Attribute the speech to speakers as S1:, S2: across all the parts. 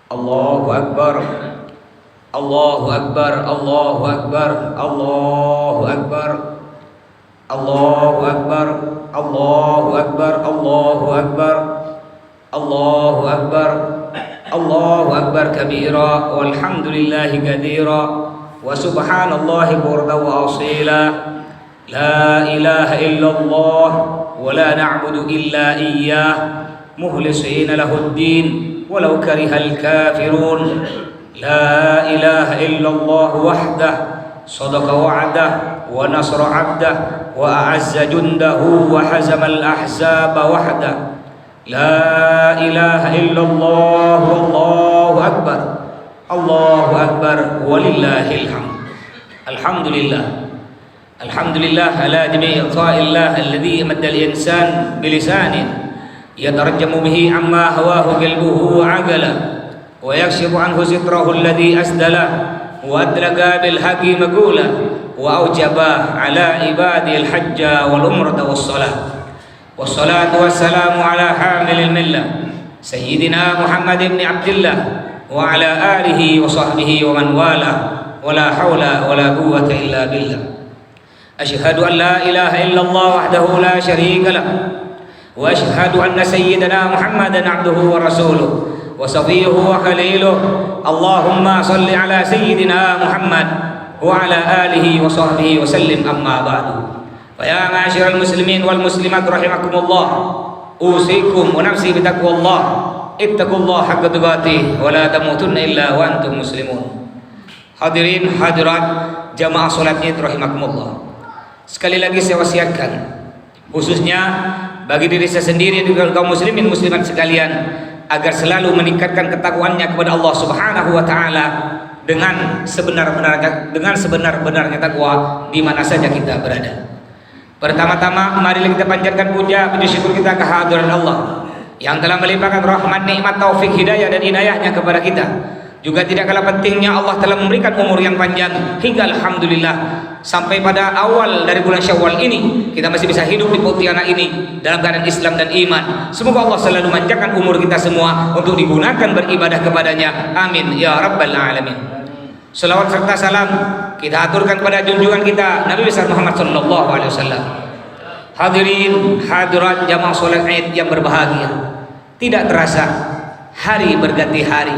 S1: Allahu Akbar, Allahu Akbar, Allahu Akbar, Allahu Akbar, Allahu Akbar, Allahu Akbar, Allahu Akbar, Allahu Akbar, Allahu Akbar kabira, walhamdulillahi katsira, wa subhanallahi burda wa asila. La ilaha illallah wa la na'budu illa iyyah mukhlisina lahuddin walau karihal kafirun. La ilaha illallah wahdah sadaqa wa'dah wa nasra 'abdah wa a'azza jundahu wa hazamal ahzaba wahdah. La ilaha illallah wallahu akbar, Allahu akbar walillahil hamd. Alhamdulillah, alhamdulillah ala jami'i ta'illah alladhi amadda al-insan bilisanin yatarjamu bihi amma hawahu qalbuhu wa aqala wa yakshifu anhu sitrahu alladhi asdala wa adlaga bil haqqi maqula wa awjaba ala ibadi al-hajja wal umrata was salat. Wassalatu wassalamu ala hamilil millah Sayyidina Muhammad ibn Abdillah wa ala alihi wa sahbihi wa man wala wa la hawla wa la quwwata illa billah. Asyhadu an la ilaha illallah wahdahu la syarika lah wa asyhadu anna sayyidina Muhammadan abduhu wa rasuluh wa safiyuhu wa khaliluh. Allahumma salli ala sayyidina Muhammad wa ala alihi wa sahbihi wa sallim, amma ba'du. Ya ma'asyiral muslimin wal muslimat rahimakumullah, usikum wa nafsi bitaqwallah, ittaqullaha haqqa tuqatih wa la tamutunna illa wa antum muslimun. Hadirin hadirat jamaah salat Id rahimakumullah, sekali lagi saya wasiatkan khususnya bagi diri saya sendiri dan kaum muslimin muslimat sekalian agar selalu meningkatkan ketakwaannya kepada Allah Subhanahu wa taala dengan sebenar-benarnya takwa di mana saja kita berada. Pertama-tama marilah kita panjatkan puji syukur kita kehadiran Allah yang telah melimpahkan rahmat, nikmat, taufik, hidayah dan inayahnya kepada kita. Juga tidak kalah pentingnya Allah telah memberikan umur yang panjang hingga alhamdulillah sampai pada awal dari bulan Syawal ini kita masih bisa hidup di Pontianak ini dalam keadaan Islam dan iman. Semoga Allah selalu memanjangkan umur kita semua untuk digunakan beribadah kepadanya. Amin ya rabbal alamin. Salawat serta salam kita aturkan pada junjungan kita Nabi besar Muhammad sallallahu alaihi wasallam. Hadirin hadirat jamaah salat Id yang berbahagia, tidak terasa hari berganti hari,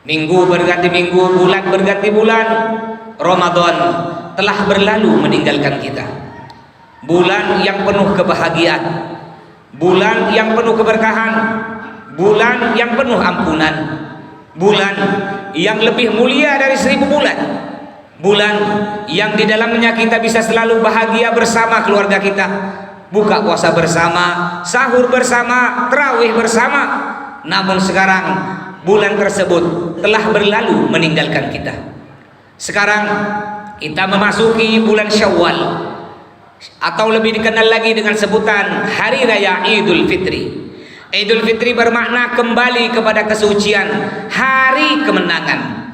S1: minggu berganti minggu, bulan berganti bulan. Ramadan telah berlalu meninggalkan kita. Bulan yang penuh kebahagiaan, bulan yang penuh keberkahan, bulan yang penuh ampunan, bulan yang lebih mulia dari 1000 bulan, bulan yang di dalamnya kita bisa selalu bahagia bersama keluarga kita, buka puasa bersama, sahur bersama, tarawih bersama. Namun sekarang bulan tersebut telah berlalu meninggalkan kita. Sekarang kita memasuki bulan Syawal atau lebih dikenal lagi dengan sebutan Hari Raya Idul Fitri. Idul Fitri bermakna kembali kepada kesucian, hari kemenangan.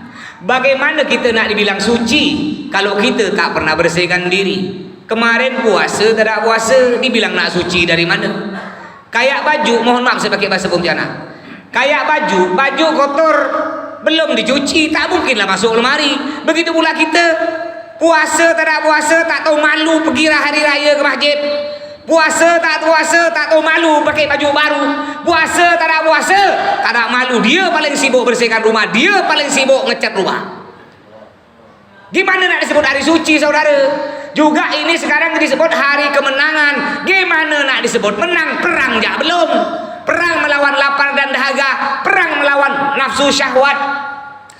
S1: Bagaimana kita nak dibilang suci kalau kita tak pernah bersihkan diri? Kemarin puasa, tak puasa, dibilang nak suci dari mana? Kayak baju, mohon maaf saya pakai bahasa Pontianak, kayak baju kotor belum dicuci tak mungkinlah masuk lemari. Begitu pula kita puasa, tak puasa, tak tahu malu pergi hari raya ke masjid. Puasa tak tahu malu pakai baju baru. Puasa tak ada malu, dia paling sibuk bersihkan rumah, dia paling sibuk ngecat rumah. Gimana nak disebut hari suci saudara? Juga ini sekarang disebut hari kemenangan. Gimana nak disebut menang? Perang ya belum. Perang melawan lapar dan dahaga, perang melawan nafsu syahwat.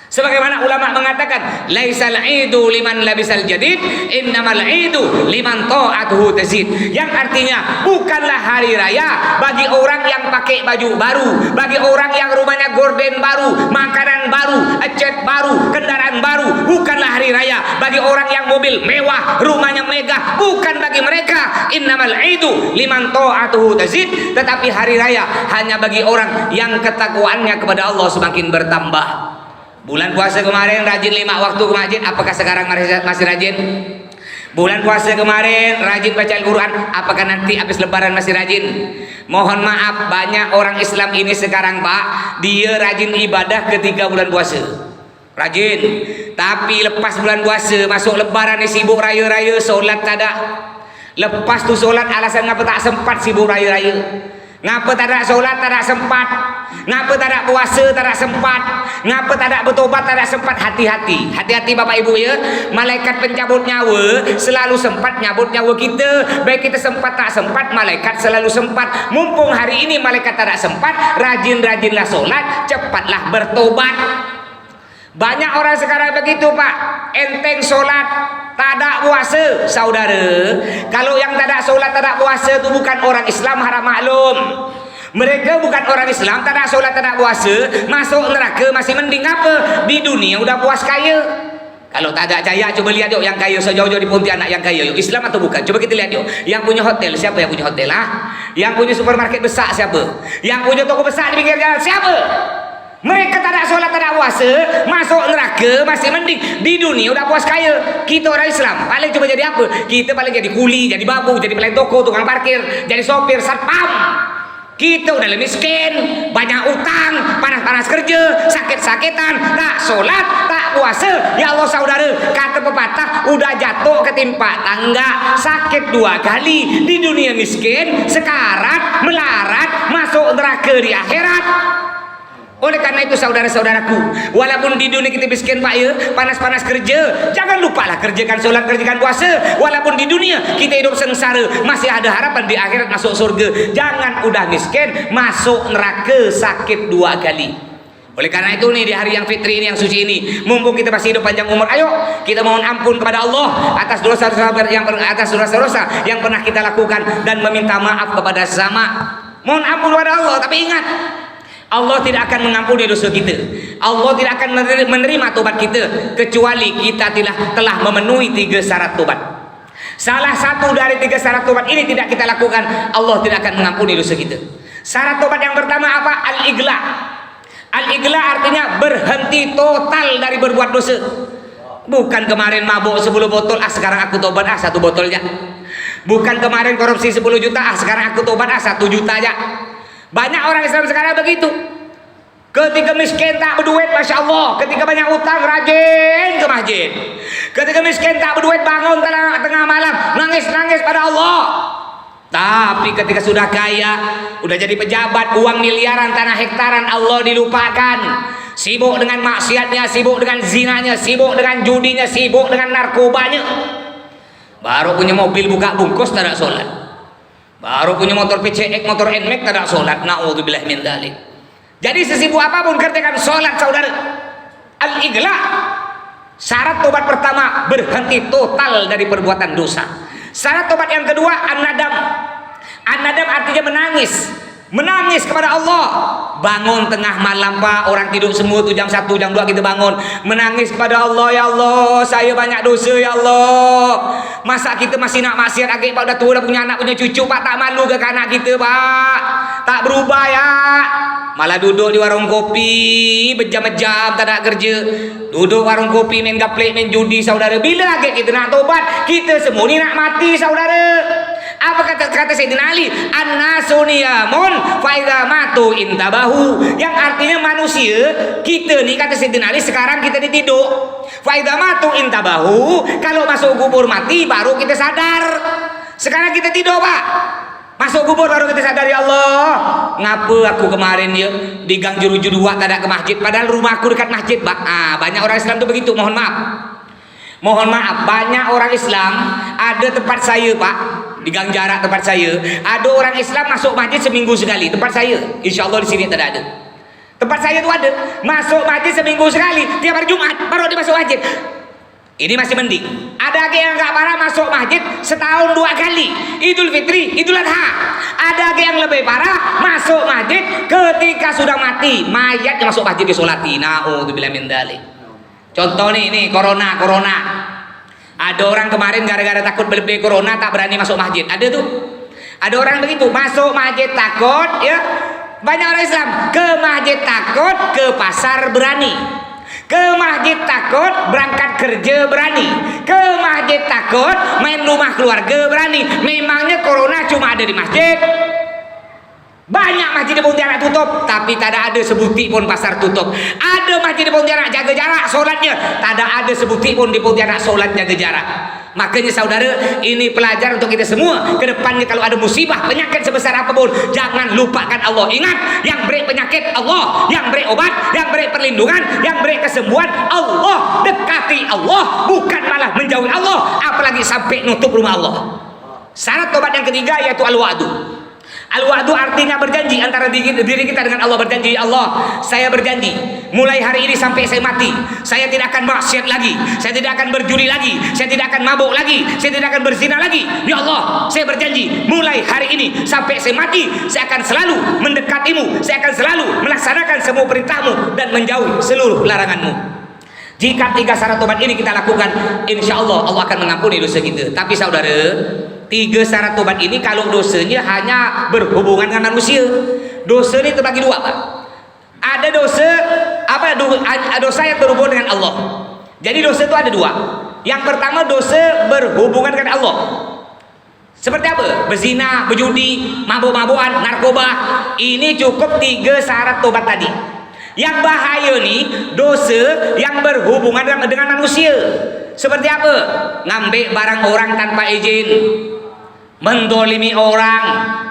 S1: Sebagaimana ulama mengatakan, laisal idu liman labisal jadid, innamal idu liman ta'atuhu tazid. Yang artinya bukanlah hari raya bagi orang yang pakai baju baru, bagi orang yang rumahnya gorden baru, makanan baru, cat baru, kendaraan baru. Bukanlah hari raya bagi orang yang mobil mewah, rumahnya megah. Bukan bagi mereka. Innamal idu liman ta'atuhu tazid. Tetapi hari raya hanya bagi orang yang ketakwaannya kepada Allah semakin bertambah. Bulan puasa kemarin rajin 5 waktu ke masjid, apakah sekarang masih rajin? Bulan puasa kemarin rajin baca Al-Quran, apakah nanti habis lebaran masih rajin? Mohon maaf, banyak orang Islam ini sekarang Pak, dia rajin ibadah ketika bulan puasa, rajin, tapi lepas bulan puasa masuk lebaran ni sibuk raya-raya, solat tak ada. Lepas tu solat alasan ngapa tak sempat, sibuk raya-raya. Ngapa tak ada solat, tak ada sempat. Ngapa tak ada puasa, tak ada sempat. Ngapa tak ada bertobat, tak ada sempat. Hati-hati, hati-hati Bapak Ibu ya. Malaikat pencabut nyawa selalu sempat nyabut nyawa kita. Baik kita sempat tak sempat, malaikat selalu sempat. Mumpung hari ini malaikat tak ada sempat, rajin-rajinlah solat, cepatlah bertobat. Banyak orang sekarang begitu Pak, enteng solat, tak ada puasa. Saudara, kalau yang tak ada solat, tak ada puasa itu bukan orang Islam, harap maklum. Mereka bukan orang Islam, tak ada solat, tak ada puasa, masuk neraka masih mending apa? Di dunia udah puas kaya. Kalau tak ada cahaya, coba lihat yuk yang kaya sejauh-jauh di Pontianak yang kaya yuk. Islam atau bukan? Coba kita lihat yuk. Yang punya hotel, siapa yang punya hotel? Yang punya supermarket besar siapa? Yang punya toko besar di pinggir jalan siapa? Mereka tak ada solat, tak ada puasa, masuk neraka masih mending. Di dunia udah puas kaya. Kita orang Islam paling coba jadi apa? Kita paling jadi kuli, jadi babu, jadi pelayan toko, tukang parkir, jadi sopir, satpam. Kita udah lebih miskin, banyak utang, panas-panas kerja, sakit-sakitan, tak solat, tak puasa. Ya Allah saudara, kata pepatah, udah jatuh ketimpa tangga, sakit 2 kali. Di dunia miskin, sekarat, melarat, masuk neraka di akhirat. Oleh karena itu saudara-saudaraku, walaupun di dunia kita miskin Pak ya, panas-panas kerja, jangan lupalah kerjakan solat, kerjakan puasa. Walaupun di dunia kita hidup sengsara, masih ada harapan di akhirat masuk surga. Jangan udah miskin masuk neraka sakit 2 kali. Oleh karena itu nih, di hari yang fitri ini, yang suci ini, mumpung kita masih hidup panjang umur, ayo kita mohon ampun kepada Allah atas dosa-dosa yang pernah kita lakukan dan meminta maaf kepada sesama. Mohon ampun kepada Allah, tapi ingat, Allah tidak akan mengampuni dosa kita. Allah tidak akan menerima tobat kita kecuali kita telah memenuhi 3 syarat tobat. Salah satu dari 3 syarat tobat ini tidak kita lakukan, Allah tidak akan mengampuni dosa kita. Syarat tobat yang pertama apa? Al-igla. Al-igla artinya berhenti total dari berbuat dosa. Bukan kemarin mabuk 10 botol, sekarang aku tobat 1 botol aja. Bukan kemarin korupsi 10 juta, sekarang aku tobat 1 juta aja. Banyak orang Islam sekarang begitu. Ketika miskin tak berduit, Masya Allah. Ketika banyak utang, rajin ke masjid. Ketika miskin tak berduit, bangun tengah malam, nangis-nangis pada Allah. Tapi ketika sudah kaya, udah jadi pejabat, uang miliaran, tanah hektaran, Allah dilupakan. Sibuk dengan maksiatnya, sibuk dengan zinanya, sibuk dengan judinya, sibuk dengan narkobanya. Baru punya mobil buka bungkus, tak ada sholat. Baru punya motor PCX, motor NMAX, tak ada sholat. Na'udzubillah min dzalik. Jadi sesibuk apapun kerjakan sholat saudara. Al-igla. Syarat tobat pertama, berhenti total dari perbuatan dosa. Syarat tobat yang kedua, an-nadam. An-nadam artinya menangis. Menangis kepada Allah. Bangun tengah malam Pak, orang tidur semua tuh jam 1, jam 2 kita bangun, menangis kepada Allah. Ya Allah, saya banyak dosa ya Allah. Masa kita masih nak maksiat lagi Pak, udah tua, udah punya anak, punya cucu Pak, tak malu ke anak kita Pak? Tak berubah ya. Malah duduk di warung kopi berjam-jam tak ada kerja. Duduk warung kopi main gaplek, main judi saudara. Bila lagi kita nak tobat? Kita semua ni nak mati saudara. Apa kata Sayyidina Ali? An-nasu niyamun fa idza matu intabahu. Yang artinya manusia, kita ni kata Sayyidina Ali, sekarang kita ditidur. Fa idza matu intabahu, kalau masuk kubur mati baru kita sadar. Sekarang kita tidur Pak, masuk kubur baru kita sadar, ya Allah, ngapa aku kemarin ya di Gang Jeruju 2 tak ada ke masjid, padahal rumahku dekat masjid Pak. Banyak orang Islam tuh begitu. Mohon maaf, banyak orang Islam, ada tempat saya Pak, di Gang Jarak tempat saya, ada orang Islam masuk masjid seminggu sekali. Tempat saya, insya Allah di sini tidak ada. Tempat saya itu ada, masuk masjid seminggu sekali, tiap hari Jumat baru dia masuk masjid. Ini masih mending. Ada lagi yang gak parah, masuk masjid setahun 2 kali, Idul Fitri, Idul Adha. Ada lagi yang lebih parah, masuk masjid ketika sudah mati, mayat yang masuk masjid disolati. Na'udzubillah min dzalik. Contoh nih corona. Ada orang kemarin gara-gara takut berlebih corona tak berani masuk masjid. Ada tuh. Ada orang begitu, masuk masjid takut ya. Banyak orang Islam ke masjid takut, ke pasar berani. Ke masjid takut, berangkat kerja berani. Ke masjid takut, main rumah keluarga berani. Memangnya corona cuma ada di masjid? Banyak masjid di Pontianak tutup, tapi tak ada sebutik pun pasar tutup. Ada masjid di Pontianak jaga jarak solatnya, tak ada sebutik pun di Pontianak solat jaga jarak. Makanya saudara, ini pelajaran untuk kita semua. Kedepannya kalau ada musibah, penyakit sebesar apapun, jangan lupakan Allah. Ingat, yang beri penyakit Allah, yang beri obat, yang beri perlindungan, yang beri kesembuhan Allah. Dekati Allah, bukan malah menjauhi Allah, apalagi sampai nutup rumah Allah. Syarat tobat yang ketiga yaitu al-wa'du. Al-wa'du artinya berjanji antara diri kita dengan Allah. Berjanji, Allah, saya berjanji mulai hari ini sampai saya mati, saya tidak akan maksiat lagi, saya tidak akan berjudi lagi, saya tidak akan mabuk lagi, saya tidak akan berzina lagi. Ya Allah, saya berjanji mulai hari ini sampai saya mati, saya akan selalu mendekatimu, saya akan selalu melaksanakan semua perintahmu dan menjauhi seluruh laranganmu. Jika 3 syarat tobat ini kita lakukan, insya Allah Allah akan mengampuni dosa kita. Tapi saudara, 3 syarat tobat ini kalau dosanya hanya berhubungan dengan manusia, dosa ini terbagi 2, Pak. Ada dosa yang berhubungan dengan Allah. Jadi dosa itu ada 2. Yang pertama, dosa berhubungan dengan Allah. Seperti apa? Berzina, berjudi, mabuk-mabukan, narkoba. Ini cukup 3 syarat tobat tadi. Yang bahaya nih, dosa yang berhubungan dengan manusia. Seperti apa? Ngambil barang orang tanpa izin, mendolimi orang,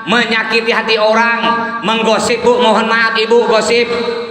S1: menyakiti hati orang, menggosip, Bu, mohon maaf Ibu, gosip,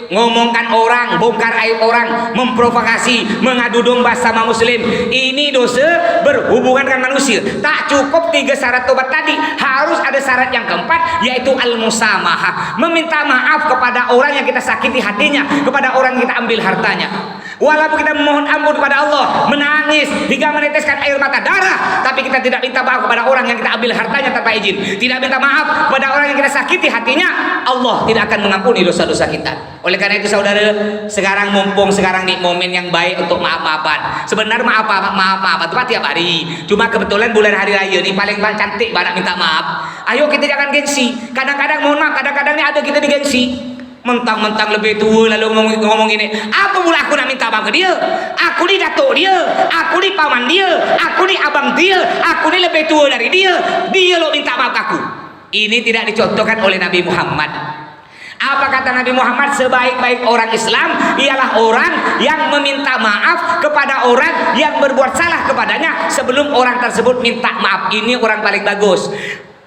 S1: ngomongkan orang, bongkar aib orang, memprovokasi, mengadu domba sama muslim. Ini dosa berhubungan dengan manusia. Tak cukup 3 syarat tobat tadi, harus ada syarat yang keempat, yaitu al-musamahah, meminta maaf kepada orang yang kita sakiti hatinya, kepada orang yang kita ambil hartanya. Walaupun kita memohon ampun kepada Allah, menangis hingga meneteskan air mata darah, tapi kita tidak minta maaf kepada orang yang kita ambil hartanya tanpa izin, tidak minta maaf kepada orang yang kita sakiti hatinya, Allah tidak akan mengampuni dosa-dosa kita. Oleh karena itu saudara, sekarang mumpung sekarang nih momen yang baik untuk maaf-maafan. Sebenarnya maaf-maafan itu tiap hari, cuma kebetulan bulan hari raya ini paling cantik banget minta maaf. Ayo kita jangan gengsi. Kadang-kadang mohon maaf, kadang-kadang ini ada kita digengsi. Mentang-mentang lebih tua lalu ngomong ini, apa pula aku nak minta maaf ke dia? Aku ni datuk dia, aku ni paman dia, aku ni abang dia, aku ni lebih tua dari dia lo minta maaf ke aku. Ini tidak dicontohkan oleh Nabi Muhammad. Apa kata Nabi Muhammad? Sebaik-baik orang Islam ialah orang yang meminta maaf kepada orang yang berbuat salah kepadanya sebelum orang tersebut minta maaf. Ini orang paling bagus.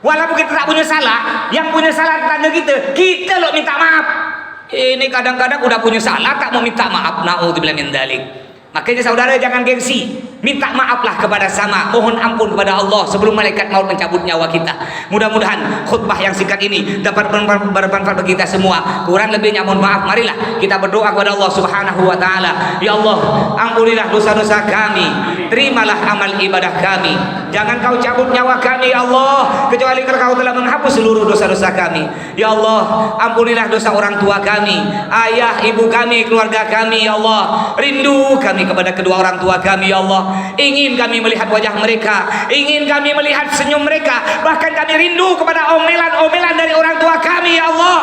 S1: Walaupun kita tak punya salah, yang punya salah tanda kita lo minta maaf. Ini kadang-kadang udah punya salah tak mau minta maaf. Naudzubillah min dzalik. Makanya saudara jangan gengsi, minta maaflah kepada sama, mohon ampun kepada Allah sebelum malaikat maut mencabut nyawa kita. Mudah-mudahan khutbah yang singkat ini dapat bermanfaat bagi kita semua. Kurang lebihnya mohon maaf, marilah kita berdoa kepada Allah Subhanahu wa taala. Ya Allah, ampunilah dosa-dosa kami, terimalah amal ibadah kami. Jangan kau cabut nyawa kami ya Allah, kecuali kalau kau telah menghapus seluruh dosa-dosa kami. Ya Allah, ampunilah dosa orang tua kami, ayah, ibu kami, keluarga kami ya Allah. Rindu kami kepada kedua orang tua kami ya Allah. Ingin kami melihat wajah mereka, ingin kami melihat senyum mereka, bahkan kami rindu kepada omelan-omelan dari orang tua kami ya Allah.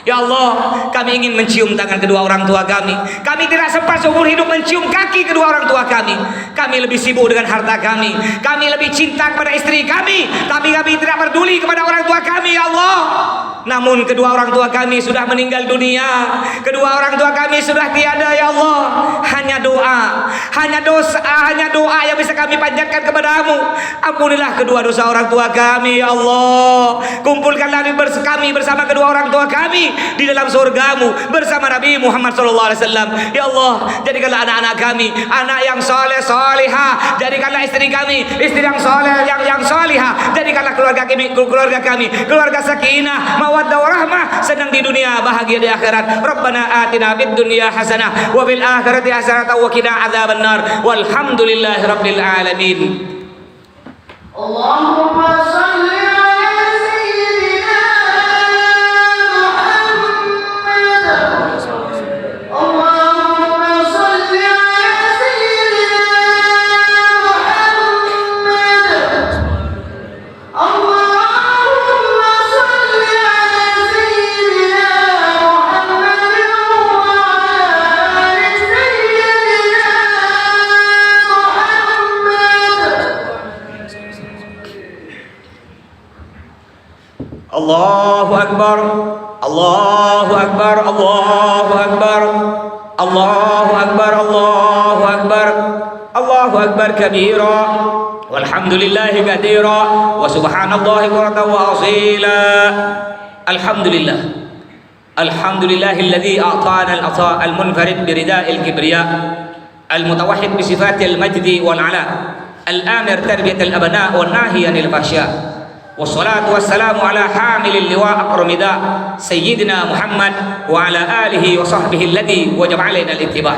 S1: Ya Allah, kami ingin mencium tangan kedua orang tua kami. Kami tidak sempat seumur hidup mencium kaki kedua orang tua kami. Kami lebih sibuk dengan harta kami. Kami lebih cinta kepada istri kami. Tapi kami tidak peduli kepada orang tua kami, ya Allah. Namun kedua orang tua kami sudah meninggal dunia. Kedua orang tua kami sudah tiada, ya Allah. Hanya doa, hanya doa yang bisa kami panjatkan kepadamu. Ampunilah kedua dosa orang tua kami, ya Allah. Kumpulkanlah kami bersama kedua orang tua kami di dalam surgamu bersama Nabi Muhammad SAW. Ya Allah, jadikanlah anak-anak kami anak yang soleh solihah. Jadikanlah istri kami istri yang soleh yang solihah. Jadikanlah keluarga kami keluarga sakinah, mawaddah warahmah, senang di dunia, bahagia di akhirat. Rabbana atina fid dunya hasanah wa fil akhirati hasanah wa qina adzabannar. Walhamdulillahi rabbil alamin.
S2: Allahumma shalli
S1: Allahu Akbar, Allahu Akbar, Allahu Akbar, Allahu Akbar, Allahu Akbar, Allahu Akbar kabira, walhamdulillahi katsira, wa subhanallahi bukratan wa asila. Alhamdulillah, alhamdulillahilladzi a'tana al-'ata' al-munfarid bi rida'il kibriya, al-mutawahhid bi sifatil majdi wal 'ala, al-amir tarbiyatal abna' wan nahi 'anil fahsya. Wassalatu wassalamu ala hamilil liwa' akramida sayyidina Muhammad wa ala alihi wa sahbihi alladhi wajaba alaina al-ittiba'.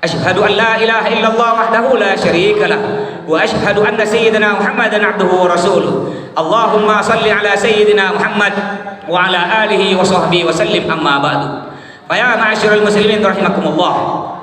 S1: Asyhadu an la ilaha illallah wahdahu la syarika lah wa asyhadu anna sayyidina Muhammadan 'abduhu wa rasuluh. Allahumma salli ala sayyidina Muhammad wa ala alihi wa sahbihi wa sallim, amma ba'du. Fa ya ma'asyiral muslimin rahimakumullah,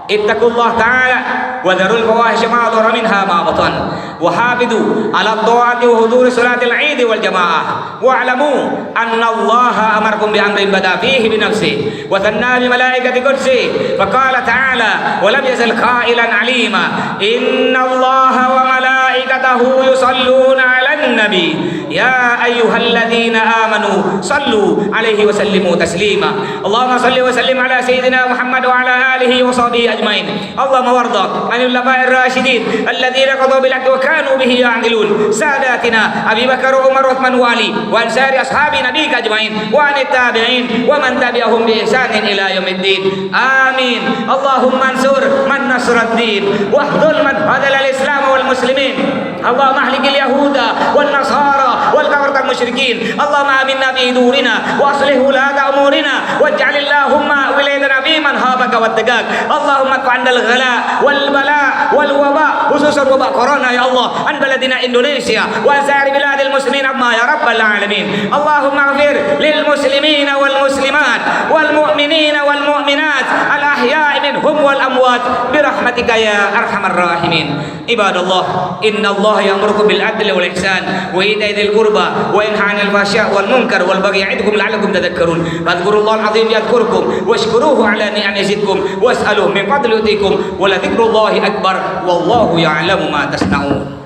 S1: ittaqullah ta'ala wa dharul fawahisha ma dhara minha ma batan, wa hafidu ala ta'ati wa huduri salatil 'id wal jamaah, wa alamu anna Allah amarakum bi amrin bada fihi bi nafsi wa thanna bi malaikati qudsi, fa qala ta'ala wa lam yazal qailan 'alima inna Allah wa malaikatahu yusalluna 'alan nabi ya ayyuhalladzina amanu sallu 'alaihi wa sallimu taslima. Allahumma salli wa sallim ala sayyidina Muhammad wa ala alihi wa sahbihi ajmain. Allahumma warda عن الخلفاء الراشدين الذين قضوا بالحق وكانوا به يعدلون ساداتنا أبي بكر وعمر وعثمان وعلي وعن سائر أصحاب نبيك أجمعين وعن التابعين ومن تبعهم بإحسان إلى يوم الدين آمين. اللهم انصر من نصر الدين واخذل من خذل الإسلام والمسلمين. اللهم اهلك اليهود والنصارى والكفرة المشركين. اللهم آمنا في دورنا وأصلح ولاة أمورنا واجعل اللهم ولايتنا في من هابك واتقاك. اللهم ادفع عنا الغلاء والبلاء والوباء خصوصا وباء كورونا يا الله عن بلدنا إندونيسيا وعن سائر بلاد المسلمين عما يا رب العالمين. اللهم اغفر للمسلمين والمسلمات والمؤمنين والمؤمنات الأحياء منهم والأموات برحمتك يا أرحم الراحمين. عباد الله إن الله يأمركم بالعدل والإحسان وإيتاء ذي القربى وينهى عن الفحشاء والمنكر والبغي يعظكم لعلكم تذكرون. فاذكروا الله العظيم يذكركم واشكروه على نعمه يزدكم واسألوه من فضل يؤتيكم ولذكر الله أكبر والله يعلم ما تصنعون.